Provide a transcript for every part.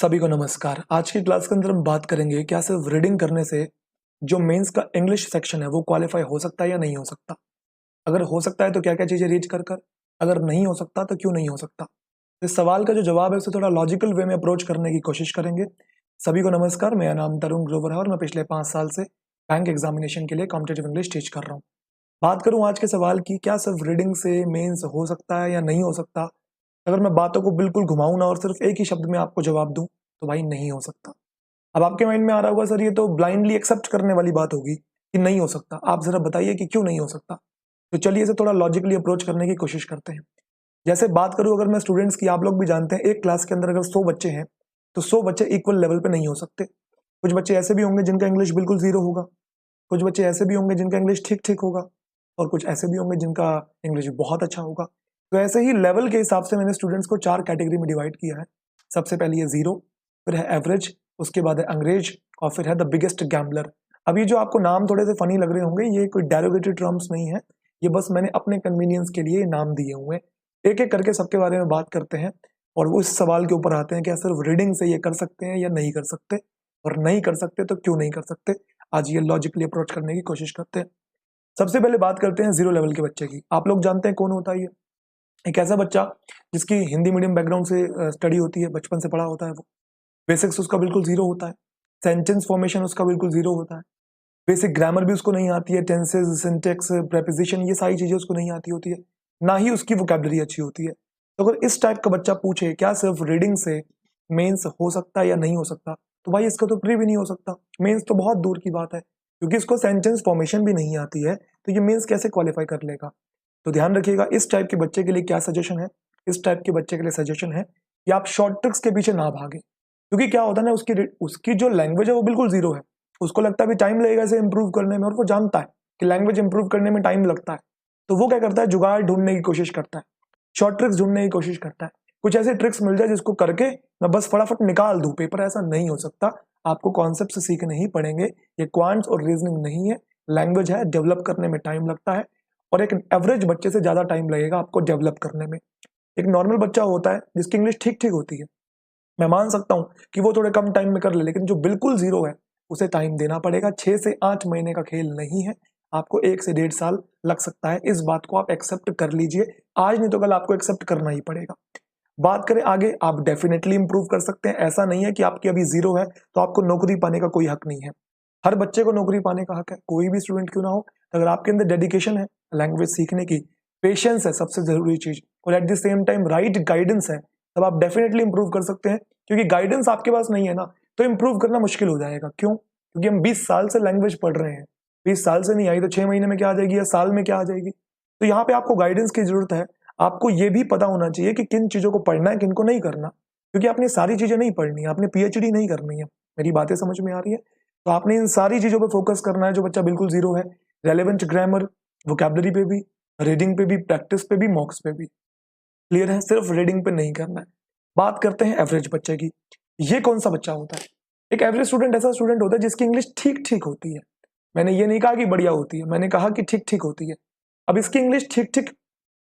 सभी को नमस्कार। आज की क्लास के अंदर हम बात करेंगे क्या सिर्फ रीडिंग करने से जो मेंस का इंग्लिश सेक्शन है वो क्वालिफाई हो सकता है या नहीं हो सकता। अगर हो सकता है तो क्या क्या चीजें रीच कर कर, अगर नहीं हो सकता तो क्यों नहीं हो सकता। इस सवाल का जो जवाब है उसे थोड़ा लॉजिकल वे में अप्रोच करने की कोशिश करेंगे। सभी को नमस्कार, मेरा नाम तरुण ग्रोवर है और मैं पिछले 5 साल से बैंक एग्जामिनेशन के लिए कॉम्पिटेटिव इंग्लिश टीच कर रहा हूँ। बात करूँ आज के सवाल की, क्या सिर्फ रीडिंग से मेंस हो सकता है या नहीं हो सकता। अगर मैं बातों को बिल्कुल घुमाऊं ना और सिर्फ एक ही शब्द में आपको जवाब दूं तो भाई नहीं हो सकता। अब आपके माइंड में आ रहा होगा सर ये तो ब्लाइंडली एक्सेप्ट करने वाली बात होगी कि नहीं हो सकता। आप जरा बताइए कि क्यों नहीं हो सकता। तो चलिए इसे थोड़ा लॉजिकली अप्रोच करने की कोशिश करते हैं। जैसे बात करूं अगर मैं स्टूडेंट्स की, आप लोग भी जानते हैं एक क्लास के अंदर अगर 100 बच्चे हैं तो 100 बच्चे इक्वल लेवल पे नहीं हो सकते। कुछ बच्चे ऐसे भी होंगे जिनका इंग्लिश बिल्कुल जीरो होगा, कुछ बच्चे ऐसे भी होंगे जिनका इंग्लिश ठीक ठीक होगा, और कुछ ऐसे भी होंगे जिनका इंग्लिश बहुत अच्छा होगा। तो ऐसे ही लेवल के हिसाब से मैंने स्टूडेंट्स को 4 कैटेगरी में डिवाइड किया है। सबसे पहले ये जीरो, फिर है एवरेज, उसके बाद है अंग्रेज, और फिर है द बिगेस्ट गैम्बलर। अब ये जो आपको नाम थोड़े से फनी लग रहे होंगे, ये कोई डेरोगेटरी टर्म्स नहीं है, ये बस मैंने अपने कन्वीनियंस के लिए नाम दिए हुए हैं। एक एक करके सबके बारे में बात करते हैं और वो इस सवाल के ऊपर आते हैं कि सिर्फ रीडिंग से ये कर सकते हैं या नहीं कर सकते, और नहीं कर सकते तो क्यों नहीं कर सकते। आज ये लॉजिकली अप्रोच करने की कोशिश करते हैं। सबसे पहले बात करते हैं जीरो लेवल के बच्चे की। आप लोग जानते हैं कौन होता है ये? एक ऐसा बच्चा जिसकी हिंदी मीडियम बैकग्राउंड से स्टडी होती है, बचपन से पढ़ा होता है, वो बेसिक्स उसका बिल्कुल जीरो होता है, सेंटेंस फॉर्मेशन उसका बिल्कुल जीरो होता है, बेसिक ग्रामर भी उसको नहीं आती है, टेंसेस, सिंटेक्स, प्रेपोजिशन, ये सारी चीजें उसको नहीं आती होती है, ना ही उसकी वोकैबुलरी अच्छी होती है। तो अगर इस टाइप का बच्चा पूछे क्या सिर्फ रीडिंग से मेंस हो सकता है या नहीं हो सकता, तो भाई इसका तो प्री भी नहीं हो सकता, मेंस तो बहुत दूर की बात है, क्योंकि इसको सेंटेंस फॉर्मेशन भी नहीं आती है, तो ये मेंस कैसे क्वालिफाई कर लेगा। तो ध्यान रखिएगा, इस टाइप के बच्चे के लिए क्या सजेशन है। इस टाइप के बच्चे के लिए सजेशन है कि आप शॉर्ट ट्रिक्स के पीछे ना भागे, क्योंकि क्या होता है ना, उसकी उसकी जो लैंग्वेज है वो बिल्कुल जीरो है। उसको लगता है भी टाइम लगेगा इसे इंप्रूव करने में, और वो जानता है कि लैंग्वेज इंप्रूव करने में टाइम लगता है। तो वो क्या करता है, जुगाड़ ढूंढने की कोशिश करता है, शॉर्ट ट्रिक्स ढूंढने की कोशिश करता है। कुछ ऐसे ट्रिक्स मिल जाए जिसको करके मैं बस फटाफट निकाल दूं पेपर, ऐसा नहीं हो सकता। आपको कॉन्सेप्ट सीखने ही पड़ेंगे। ये क्वांट्स और रीजनिंग नहीं है, लैंग्वेज है, डेवलप करने में टाइम लगता है, और एक एवरेज बच्चे से ज्यादा टाइम लगेगा आपको डेवलप करने में। एक नॉर्मल बच्चा होता है जिसकी इंग्लिश ठीक ठीक होती है, मैं मान सकता हूं कि वो थोड़े कम टाइम में कर ले, लेकिन जो बिल्कुल जीरो है उसे टाइम देना पड़ेगा। 6 से 8 महीने का खेल नहीं है, आपको 1 से 1.5 साल लग सकता है। इस बात को आप एक्सेप्ट कर लीजिए, आज नहीं तो कल आपको एक्सेप्ट करना ही पड़ेगा। बात करें आगे, आप डेफिनेटली इंप्रूव कर सकते हैं। ऐसा नहीं है कि आपकी अभी जीरो है तो आपको नौकरी पाने का कोई हक नहीं है। हर बच्चे को नौकरी पाने का हक है, कोई भी स्टूडेंट क्यों ना हो। अगर आपके अंदर डेडिकेशन है लैंग्वेज सीखने की, पेशेंस है सबसे जरूरी चीज, और at the same time right guidance है, तब आप डेफिनेटली इंप्रूव कर सकते हैं। क्योंकि गाइडेंस आपके पास नहीं है ना, तो इंप्रूव करना मुश्किल हो जाएगा। क्यों? क्योंकि हम 20 साल से लैंग्वेज पढ़ रहे हैं, 20 साल से नहीं आई तो 6 महीने में क्या आ जाएगी या साल में क्या आ जाएगी। तो यहाँ पे आपको गाइडेंस की जरूरत है। आपको ये भी पता होना चाहिए कि किन चीजों को पढ़ना है, किन को नहीं करना, क्योंकि आपने सारी चीजें नहीं पढ़नी है, आपने पीएचडी नहीं करनी है। मेरी बातें समझ में आ रही है? तो आपने इन सारी चीजों पे फोकस करना है। जो बच्चा बिल्कुल जीरो है, रेलेवेंट ग्रामर, वोकैबुलरी पे भी, रीडिंग पे भी, प्रैक्टिस पे भी, मॉक्स पे भी। क्लियर है? सिर्फ रीडिंग पे नहीं करना है। बात करते हैं एवरेज बच्चे की। ये कौन सा बच्चा होता है? एक एवरेज स्टूडेंट ऐसा स्टूडेंट होता है जिसकी इंग्लिश ठीक ठीक होती है। मैंने ये नहीं कहा कि बढ़िया होती है, मैंने कहा कि ठीक ठीक होती है। अब इसकी इंग्लिश ठीक ठीक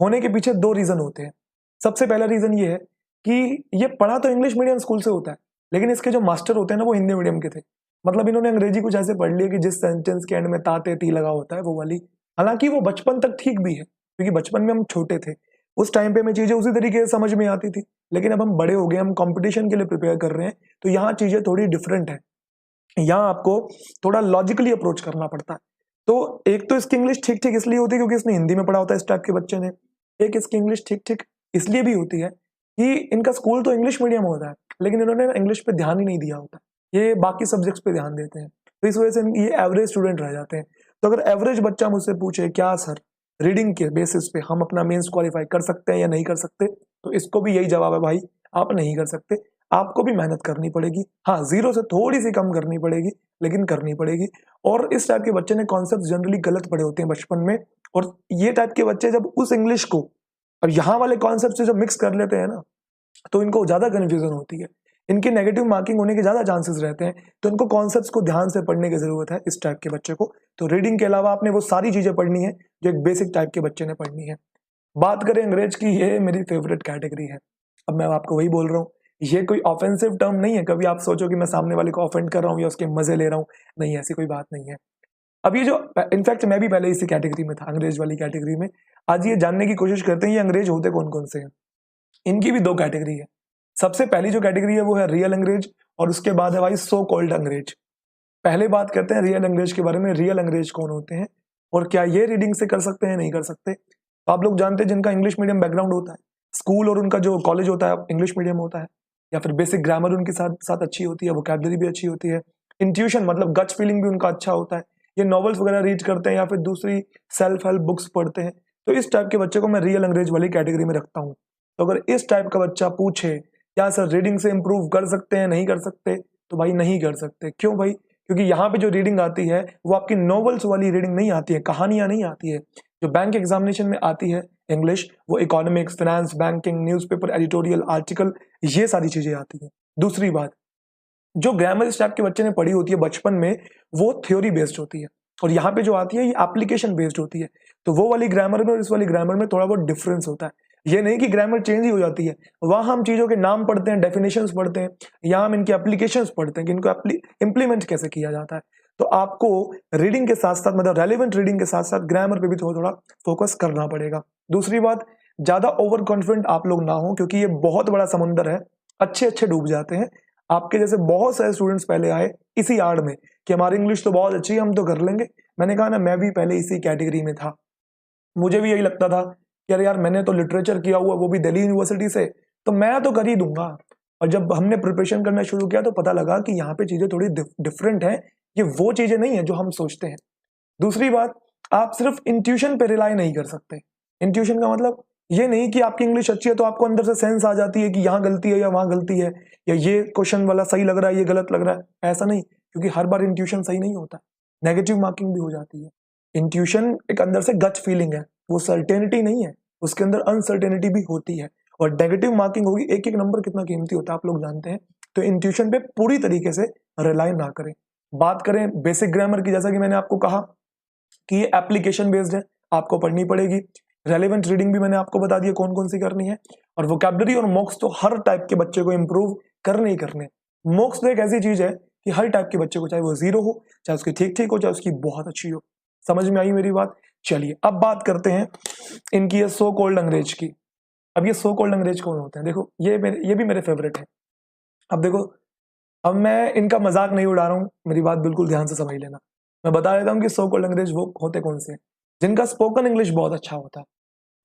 होने के पीछे 2 रीजन होते हैं। सबसे पहला रीजन ये है कि ये पढ़ा तो इंग्लिश मीडियम स्कूल से होता है, लेकिन इसके जो मास्टर होते हैं ना वो हिंदी मीडियम के थे। मतलब इन्होंने अंग्रेजी कुछ ऐसे पढ़ लिया कि जिस सेंटेंस के एंड में ताते ती लगा होता है वो वाली। हालांकि वो बचपन तक ठीक भी है, क्योंकि बचपन में हम छोटे थे, उस टाइम पे हमें चीजें उसी तरीके से समझ में आती थी। लेकिन अब हम बड़े हो गए, हम कंपटीशन के लिए प्रिपेयर कर रहे हैं, तो यहाँ चीजें थोड़ी डिफरेंट है। यहाँ आपको थोड़ा लॉजिकली अप्रोच करना पड़ता है। तो एक तो इसकी इंग्लिश ठीक ठीक इसलिए होती है क्योंकि इसने हिंदी में पढ़ा होता है इस टाइप के बच्चे ने। एक इसकी इंग्लिश ठीक ठीक इसलिए भी होती है कि इनका स्कूल तो इंग्लिश मीडियम होता है, लेकिन इन्होंने इंग्लिश पे ध्यान ही नहीं दिया होता, ये बाकी सब्जेक्ट्स पे ध्यान देते हैं, तो इस वजह से ये एवरेज स्टूडेंट रह जाते हैं। तो अगर एवरेज बच्चा मुझसे पूछे क्या सर रीडिंग के बेसिस पे हम अपना मेंस क्वालिफाई कर सकते हैं या नहीं कर सकते, तो इसको भी यही जवाब है, भाई आप नहीं कर सकते। आपको भी मेहनत करनी पड़ेगी, हाँ जीरो से थोड़ी सी कम करनी पड़ेगी, लेकिन करनी पड़ेगी। और इस टाइप के बच्चे ने कॉन्सेप्ट जनरली गलत पढ़े होते हैं बचपन में, और ये टाइप के बच्चे जब उस इंग्लिश को और यहाँ वाले कॉन्सेप्ट से जब मिक्स कर लेते हैं ना, तो इनको ज्यादा कंफ्यूजन होती है, इनकी नेगेटिव मार्किंग होने के ज्यादा चांसेस रहते हैं। तो इनको कॉन्सेप्ट्स को ध्यान से पढ़ने की जरूरत है इस टाइप के बच्चे को। तो रीडिंग के अलावा आपने वो सारी चीजें पढ़नी है जो एक बेसिक टाइप के बच्चे ने पढ़नी है। बात करें अंग्रेज की, ये मेरी फेवरेट कैटेगरी है। अब मैं आपको वही बोल रहा हूँ, ये कोई ऑफेंसिव टर्म नहीं है, कभी आप सोचो कि मैं सामने वाले को ऑफेंड कर रहा हूँ या उसके मजे ले रहा हूँ, नहीं, ऐसी कोई बात नहीं है। अब ये जो, इनफैक्ट मैं भी पहले इसी कैटेगरी में था, अंग्रेज वाली कैटेगरी में। आज ये जानने की कोशिश करते हैं ये अंग्रेज होते कौन कौन से हैं। इनकी भी दो कैटेगरी है। सबसे पहली जो कैटेगरी है वो है रियल अंग्रेज, और उसके बाद है भाई सो कॉल्ड अंग्रेज। पहले बात करते हैं रियल अंग्रेज के बारे में। रियल अंग्रेज कौन होते हैं और क्या ये रीडिंग से कर सकते हैं, नहीं कर सकते। तो आप लोग जानते हैं जिनका इंग्लिश मीडियम बैकग्राउंड होता है, स्कूल और उनका जो कॉलेज होता है इंग्लिश मीडियम होता है, या फिर बेसिक ग्रामर उनके साथ साथ अच्छी होती है, वोकैबुलरी भी अच्छी होती है, इंट्यूशन मतलब गट फीलिंग भी उनका अच्छा होता है, ये नॉवेल्स वगैरह रीड करते हैं या फिर दूसरी सेल्फ हेल्प बुक्स पढ़ते हैं। तो इस टाइप के बच्चे को मैं रियल अंग्रेज वाली कैटेगरी में रखता हूँ। तो अगर इस टाइप का बच्चा पूछे क्या सर रीडिंग से इंप्रूव कर सकते हैं, नहीं कर सकते, तो भाई नहीं कर सकते। क्यों भाई? क्योंकि यहाँ पे जो रीडिंग आती है वो आपकी नॉवेल्स वाली रीडिंग नहीं आती है, कहानियां नहीं आती है। जो बैंक एग्जामिनेशन में आती है इंग्लिश, वो economics, finance, banking, newspaper, editorial, article, ये सारी चीजें आती हैं। दूसरी बात, जो ग्रामर इस टाइप के बच्चे ने पढ़ी होती है बचपन में, वो थ्योरी बेस्ड होती है, और यहाँ पे जो आती है ये एप्लीकेशन बेस्ड होती है। तो वो वाली ग्रामर में और इस वाली ग्रामर में थोड़ा बहुत डिफरेंस होता है। ये नहीं कि ग्रामर चेंज ही हो जाती है, वहां हम चीजों के नाम पढ़ते हैं, डेफिनेशंस पढ़ते हैं, यहाँ हम इनके एप्लीकेशंस पढ़ते हैं कि इनको इंप्लीमेंट कैसे किया जाता है। तो आपको रीडिंग के साथ साथ, मतलब रेलिवेंट रीडिंग के साथ साथ ग्रामर पे भी थोड़ा थोड़ा फोकस करना पड़ेगा। दूसरी बात, ज्यादा ओवर कॉन्फिडेंट आप लोग ना हो, क्योंकि ये बहुत बड़ा समुंदर है, अच्छे अच्छे डूब जाते हैं। आपके जैसे बहुत सारे स्टूडेंट्स पहले आए इसी आड़ में कि हमारी इंग्लिश तो बहुत अच्छी है, हम तो कर लेंगे। मैंने कहा ना, मैं भी पहले इसी कैटेगरी में था। मुझे भी यही लगता था कि अरे यार, मैंने तो लिटरेचर किया हुआ, वो भी दिल्ली यूनिवर्सिटी से, तो मैं तो कर ही दूंगा। और जब हमने प्रिपरेशन करना शुरू किया तो पता लगा कि यहाँ पे चीजें थोड़ी डिफरेंट है, ये वो चीजें नहीं है जो हम सोचते हैं। दूसरी बात, आप सिर्फ इंट्यूशन पे रिलाई नहीं कर सकते। इंट्यूशन का मतलब ये नहीं कि आपकी इंग्लिश अच्छी है तो आपको अंदर से सेंस आ जाती है कि यहाँ गलती है या वहां गलती है, या ये क्वेश्चन वाला सही लग रहा है, ये गलत लग रहा है, ऐसा नहीं। क्योंकि हर बार इंट्यूशन सही नहीं होता, नेगेटिव मार्किंग भी हो जाती है। इंट्यूशन एक अंदर से गट फीलिंग है, वो सर्टेनिटी नहीं है, उसके अंदर अनसर्टेनिटी भी होती है। और नेगेटिव मार्किंग होगी, एक एक नंबर कितना कीमती होता है आप लोग जानते हैं। तो इंट्यूशन पे पूरी तरीके से रिलाई ना करें। बात करें बेसिक ग्रामर की, जैसा कि मैंने आपको कहा कि ये एप्लीकेशन बेस्ड है, आपको पढ़नी पड़ेगी। रेलेवेंट रीडिंग भी मैंने आपको बता दिया कौन कौन सी करनी है। और वोकैबुलरी और मॉक्स तो हर टाइप के बच्चे को इंप्रूव करने ही करने। मॉक्स तो एक ऐसी चीज है कि हर टाइप के बच्चे को, चाहे वो जीरो हो, चाहे उसकी ठीक ठीक हो, चाहे उसकी बहुत अच्छी हो। समझ में आई मेरी बात? चलिए अब बात करते हैं इनकी ये सो कॉल्ड अंग्रेज की। अब ये सो कॉल्ड अंग्रेज कौन होते हैं? देखो, ये भी मेरे फेवरेट है। अब देखो, अब मैं इनका मजाक नहीं उड़ा रहा हूं, मेरी बात बिल्कुल ध्यान से समझ लेना। मैं बता देता हूं कि सो कॉल्ड अंग्रेज वो होते कौन से हैं, जिनका स्पोकन इंग्लिश बहुत अच्छा होता है।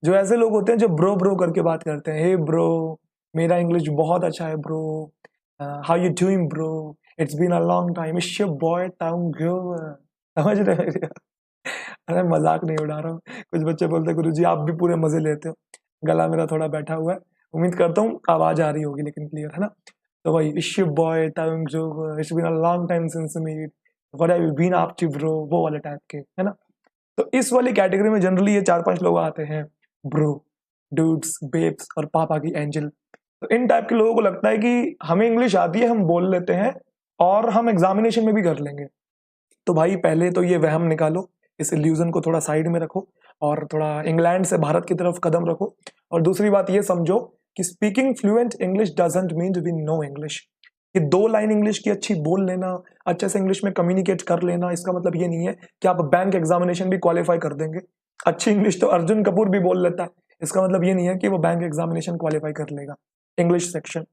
जो ऐसे लोग होते हैं जो ब्रो ब्रो करके बात करते हैं, हे ब्रो, मेरा इंग्लिश बहुत अच्छा है bro, how you doing bro, it's been a long time, it's your boy town girl. समझ रहे हैं मेरी बात? अरे मजाक नहीं उड़ा रहा हूँ। कुछ बच्चे बोलते हैं गुरुजी आप भी पूरे मजे लेते हो। गला मेरा थोड़ा बैठा हुआ है, उम्मीद करता हूँ आवाज आ रही होगी, लेकिन क्लियर है ना? तो भाई, it's your boy town girl, it's been a long time since meet, what have you been up to bro, वो वाले टाइप के, है ना? तो इस वाली कैटेगरी में जनरली ये 4-5 लोग आते हैं, ब्रो, डूड्स, बेब्स और पापा की एंजल। तो इन टाइप के लोगों को लगता है कि हमें इंग्लिश आती है, हम बोल लेते हैं और हम एग्जामिनेशन में भी कर लेंगे। तो भाई पहले तो ये वहम निकालो, इस इल्यूजन को थोड़ा साइड में रखो और थोड़ा इंग्लैंड से भारत की तरफ कदम रखो। और दूसरी बात ये समझो कि speaking fluent English doesn't mean to be no English. ये 2 लाइन इंग्लिश की अच्छी बोल लेना, अच्छे से इंग्लिश में कम्युनिकेट कर लेना, इसका मतलब ये नहीं है कि आप बैंक एग्जामिनेशन भी क्वालिफाई कर देंगे। अच्छी इंग्लिश तो अर्जुन कपूर भी बोल लेता है, इसका मतलब ये नहीं है कि वो बैंक एग्जामिनेशन क्वालिफाई कर लेगा, इंग्लिश सेक्शन।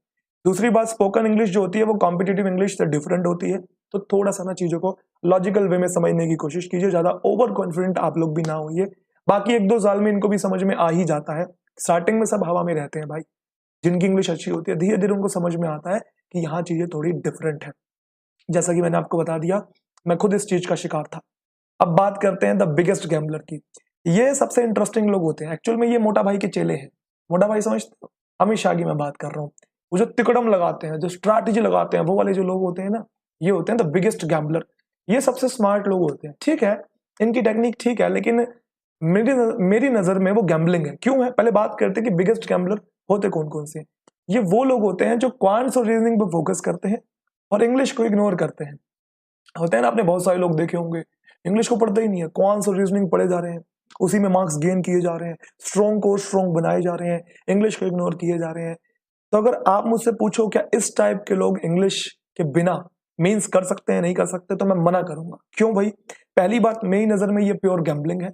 दूसरी बात, स्पोकन इंग्लिश जो होती है वो कॉम्पिटिटिव इंग्लिश से डिफरेंट होती है। तो थोड़ा सा ना चीजों को लॉजिकल वे में समझने की कोशिश कीजिए, ज्यादा ओवर कॉन्फिडेंट आप लोग भी ना होइए। बाकी 1-2 साल में इनको भी समझ में आ ही जाता है। स्टार्टिंग में सब हवा में रहते हैं भाई, जिनकी इंग्लिश अच्छी होती है धीरे धीरे उनको समझ में आता है कि यहाँ चीजें थोड़ी डिफरेंट है। जैसा कि मैंने आपको बता दिया, मैं खुद इस चीज का शिकार था। अब बात करते हैं द बिगेस्ट गैम्बलर की। ये सबसे इंटरेस्टिंग लोग होते हैं, एक्चुअल में ये मोटा भाई के चेले हैं। मोटा भाई समझते हो? अमित शाह की मैं बात कर रहा हूँ। वो जो तिकड़म लगाते हैं, जो स्ट्रैटेजी लगाते हैं, वो वाले जो लोग होते हैं ना, ये होते हैं द बिगेस्ट गैम्बलर। ये सबसे स्मार्ट लोग होते हैं। ठीक है, इनकी टेक्निक ठीक है, लेकिन मेरी नजर में वो गैम्बलिंग है। क्यों है? पहले बात करते हैं कि बिगेस्ट गैम्बलर होते कौन कौन से। ये वो लोग होते हैं जो क्वांट्स और रीजनिंग पे फोकस करते हैं और इंग्लिश को इग्नोर करते हैं। होता है ना, आपने बहुत सारे लोग देखे होंगे, इंग्लिश को पढ़ते ही नहीं है, क्वांट्स और रीजनिंग पढ़े जा रहे हैं, उसी में मार्क्स गेन किए जा रहे हैं, स्ट्रॉन्ग को स्ट्रॉन्ग बनाए जा रहे हैं, इंग्लिश को इग्नोर किए जा रहे हैं। तो अगर आप मुझसे पूछो क्या इस टाइप के लोग इंग्लिश के बिना मेंस कर सकते हैं नहीं कर सकते, तो मैं मना करूंगा। क्यों भाई? पहली बात मेरी नजर में ये प्योर गैम्बलिंग है,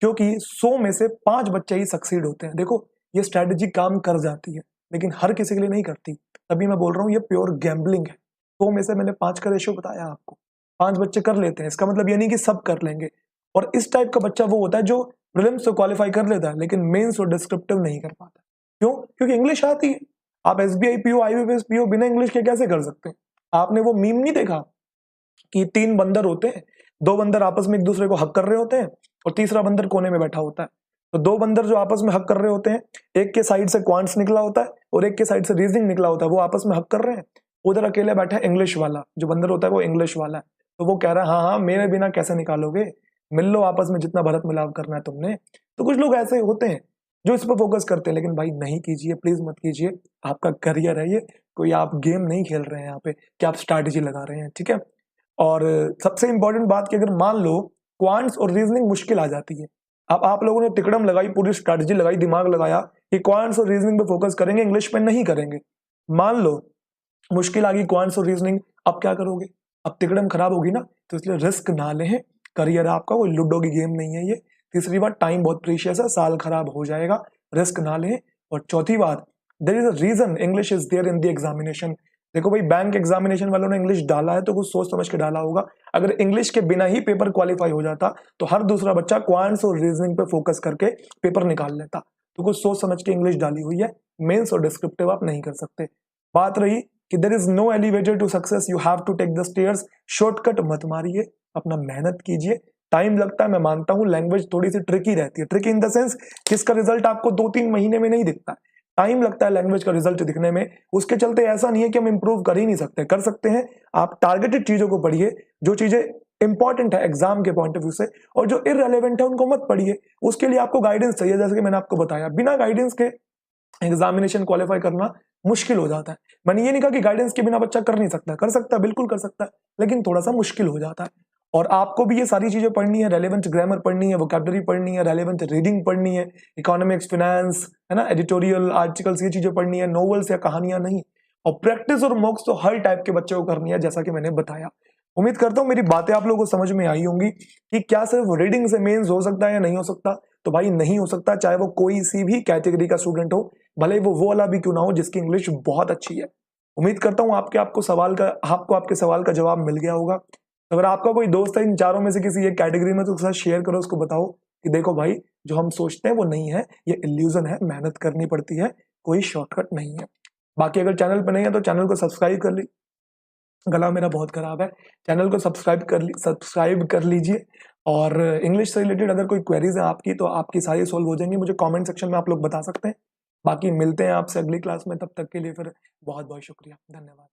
क्योंकि 100 में से 5 बच्चे ही सक्सीड होते हैं। देखो ये स्ट्रैटेजी काम कर जाती है लेकिन हर किसी के लिए नहीं करती, तभी मैं बोल रहा हूँ ये प्योर गैम्बलिंग है। 100 में से मैंने 5 का रेशियो बताया आपको, 5 बच्चे कर लेते हैं, इसका मतलब ये नहीं कि सब कर लेंगे। और इस टाइप का बच्चा वो होता है जो प्रीलिम्स तो क्वालिफाई कर लेता है लेकिन मेंस और डिस्क्रिप्टिव नहीं कर पाता। क्यों? क्योंकि इंग्लिश आती है। आप एसबीआई पीओ आईबीपीएस पीओ बिना इंग्लिश के कैसे कर सकते हैं? आपने वो मीम नहीं देखा कि 3 बंदर होते हैं, 2 बंदर आपस में एक दूसरे को हक कर रहे होते हैं और तीसरा बंदर कोने में बैठा होता है। तो 2 बंदर जो आपस में हक कर रहे होते हैं, एक के साइड से क्वांट्स निकला होता है और एक के साइड से रीजनिंग निकला होता है, वो आपस में हक कर रहे हैं। उधर अकेले बैठा है इंग्लिश वाला, जो बंदर होता है वो इंग्लिश वाला है। तो वो कह रहा है हाँ हाँ मेरे बिना कैसे निकालोगे, मिल लो आपस में जितना भरत मिलाप करना है तुमने। तो कुछ लोग ऐसे होते हैं जो इस पर फोकस करते हैं, लेकिन भाई नहीं कीजिए, प्लीज मत कीजिए। आपका करियर है ये, कोई आप गेम नहीं खेल रहे हैं यहाँ पे कि आप स्ट्रैटेजी लगा रहे हैं, ठीक है। और सबसे इंपॉर्टेंट बात कि अगर मान लो क्वांट्स और रीजनिंग मुश्किल आ जाती है, अब आप लोगों ने तिकड़म लगाई, पूरी स्ट्रैटेजी लगाई, दिमाग लगाया कि क्वांट्स और रीजनिंग पे फोकस करेंगे, इंग्लिश पे नहीं करेंगे। मान लो मुश्किल आ गई क्वांट्स और रीजनिंग, अब क्या करोगे? अब तिकड़म खराब होगी ना। तो इसलिए रिस्क ना लें, करियर आपका कोई लूडो की गेम नहीं है ये। तीसरी बात, टाइम बहुत प्रीशियस है, साल खराब हो जाएगा, रिस्क ना लें। और चौथी बात, there is a reason English is there in the examination. देखो भाई बैंक एग्जामिनेशन वालों ने इंग्लिश डाला है तो कुछ सोच समझ के डाला होगा। अगर इंग्लिश के बिना ही पेपर क्वालिफाई हो जाता तो हर दूसरा बच्चा क्वांट्स और रीजनिंग पे फोकस करके पेपर निकाल लेता। तो कुछ सोच समझ के इंग्लिश डाली हुई है, मेंस और डिस्क्रिप्टिव आप नहीं कर सकते। बात रही कि there is no elevator to success, you have to take the stairs. Shortcut मत मारिए, अपना मेहनत कीजिए। टाइम लगता है, मैं मानता हूं, लैंग्वेज थोड़ी सी ट्रिकी रहती है, ट्रिकी इन द सेंस जिसका रिजल्ट आपको 2-3 महीने में नहीं दिखता है। टाइम लगता है लैंग्वेज का रिजल्ट दिखने में, उसके चलते ऐसा नहीं है कि हम इंप्रूव कर ही नहीं सकते, कर सकते हैं। आप टारगेटेड चीजों को पढ़िए, जो चीजें इंपॉर्टेंट है एग्जाम के पॉइंट ऑफ व्यू से, और जो इररिलेवेंट है उनको मत पढ़िए। उसके लिए आपको गाइडेंस चाहिए, जैसे कि मैंने आपको बताया, बिना गाइडेंस के एग्जामिनेशन क्वालिफाई करना मुश्किल हो जाता है। मैंने ये नहीं कहा कि गाइडेंस के बिना बच्चा कर नहीं सकता, कर सकता है, बिल्कुल कर सकता है, लेकिन थोड़ा सा मुश्किल हो जाता है। और आपको भी ये सारी चीजें पढ़नी है, रेलेवेंट ग्रामर पढ़नी है, वोकैबुलरी पढ़नी है, रेलेवेंट रीडिंग पढ़नी है, इकोनॉमिक्स, फाइनेंस, है ना, एडिटोरियल आर्टिकल्स, ये चीजें पढ़नी है, नॉवेल्स या कहानियां नहीं। और प्रैक्टिस और मॉक्स तो हर टाइप के बच्चे को करनी है, जैसा कि मैंने बताया। उम्मीद करता हूं मेरी बातें आप लोगों को समझ में आई होंगी कि क्या सिर्फ रीडिंग से मेंस हो सकता है या नहीं हो सकता। तो भाई नहीं हो सकता, चाहे वो कोई सी भी कैटेगरी का स्टूडेंट हो, भले वो वाला भी क्यों ना हो जिसकी इंग्लिश बहुत अच्छी है। उम्मीद करता हूं आपको आपके सवाल का जवाब मिल गया होगा। अगर आपका कोई दोस्त है इन चारों में से किसी एक कैटेगरी में, तो उसके साथ शेयर करो, उसको बताओ कि देखो भाई जो हम सोचते हैं वो नहीं है, ये इल्यूजन है, मेहनत करनी पड़ती है, कोई शॉर्टकट नहीं है। बाकी अगर चैनल पर नहीं है तो चैनल को सब्सक्राइब कर ली, गला मेरा बहुत खराब है, चैनल को सब्सक्राइब कर लीजिए। और इंग्लिश से रिलेटेड अगर कोई क्वेरीज है आपकी तो आपकी सारी सॉल्व हो जाएंगी, मुझे कमेंट सेक्शन में आप लोग बता सकते हैं। बाकी मिलते हैं आपसे अगली क्लास में, तब तक के लिए फिर बहुत बहुत शुक्रिया, धन्यवाद।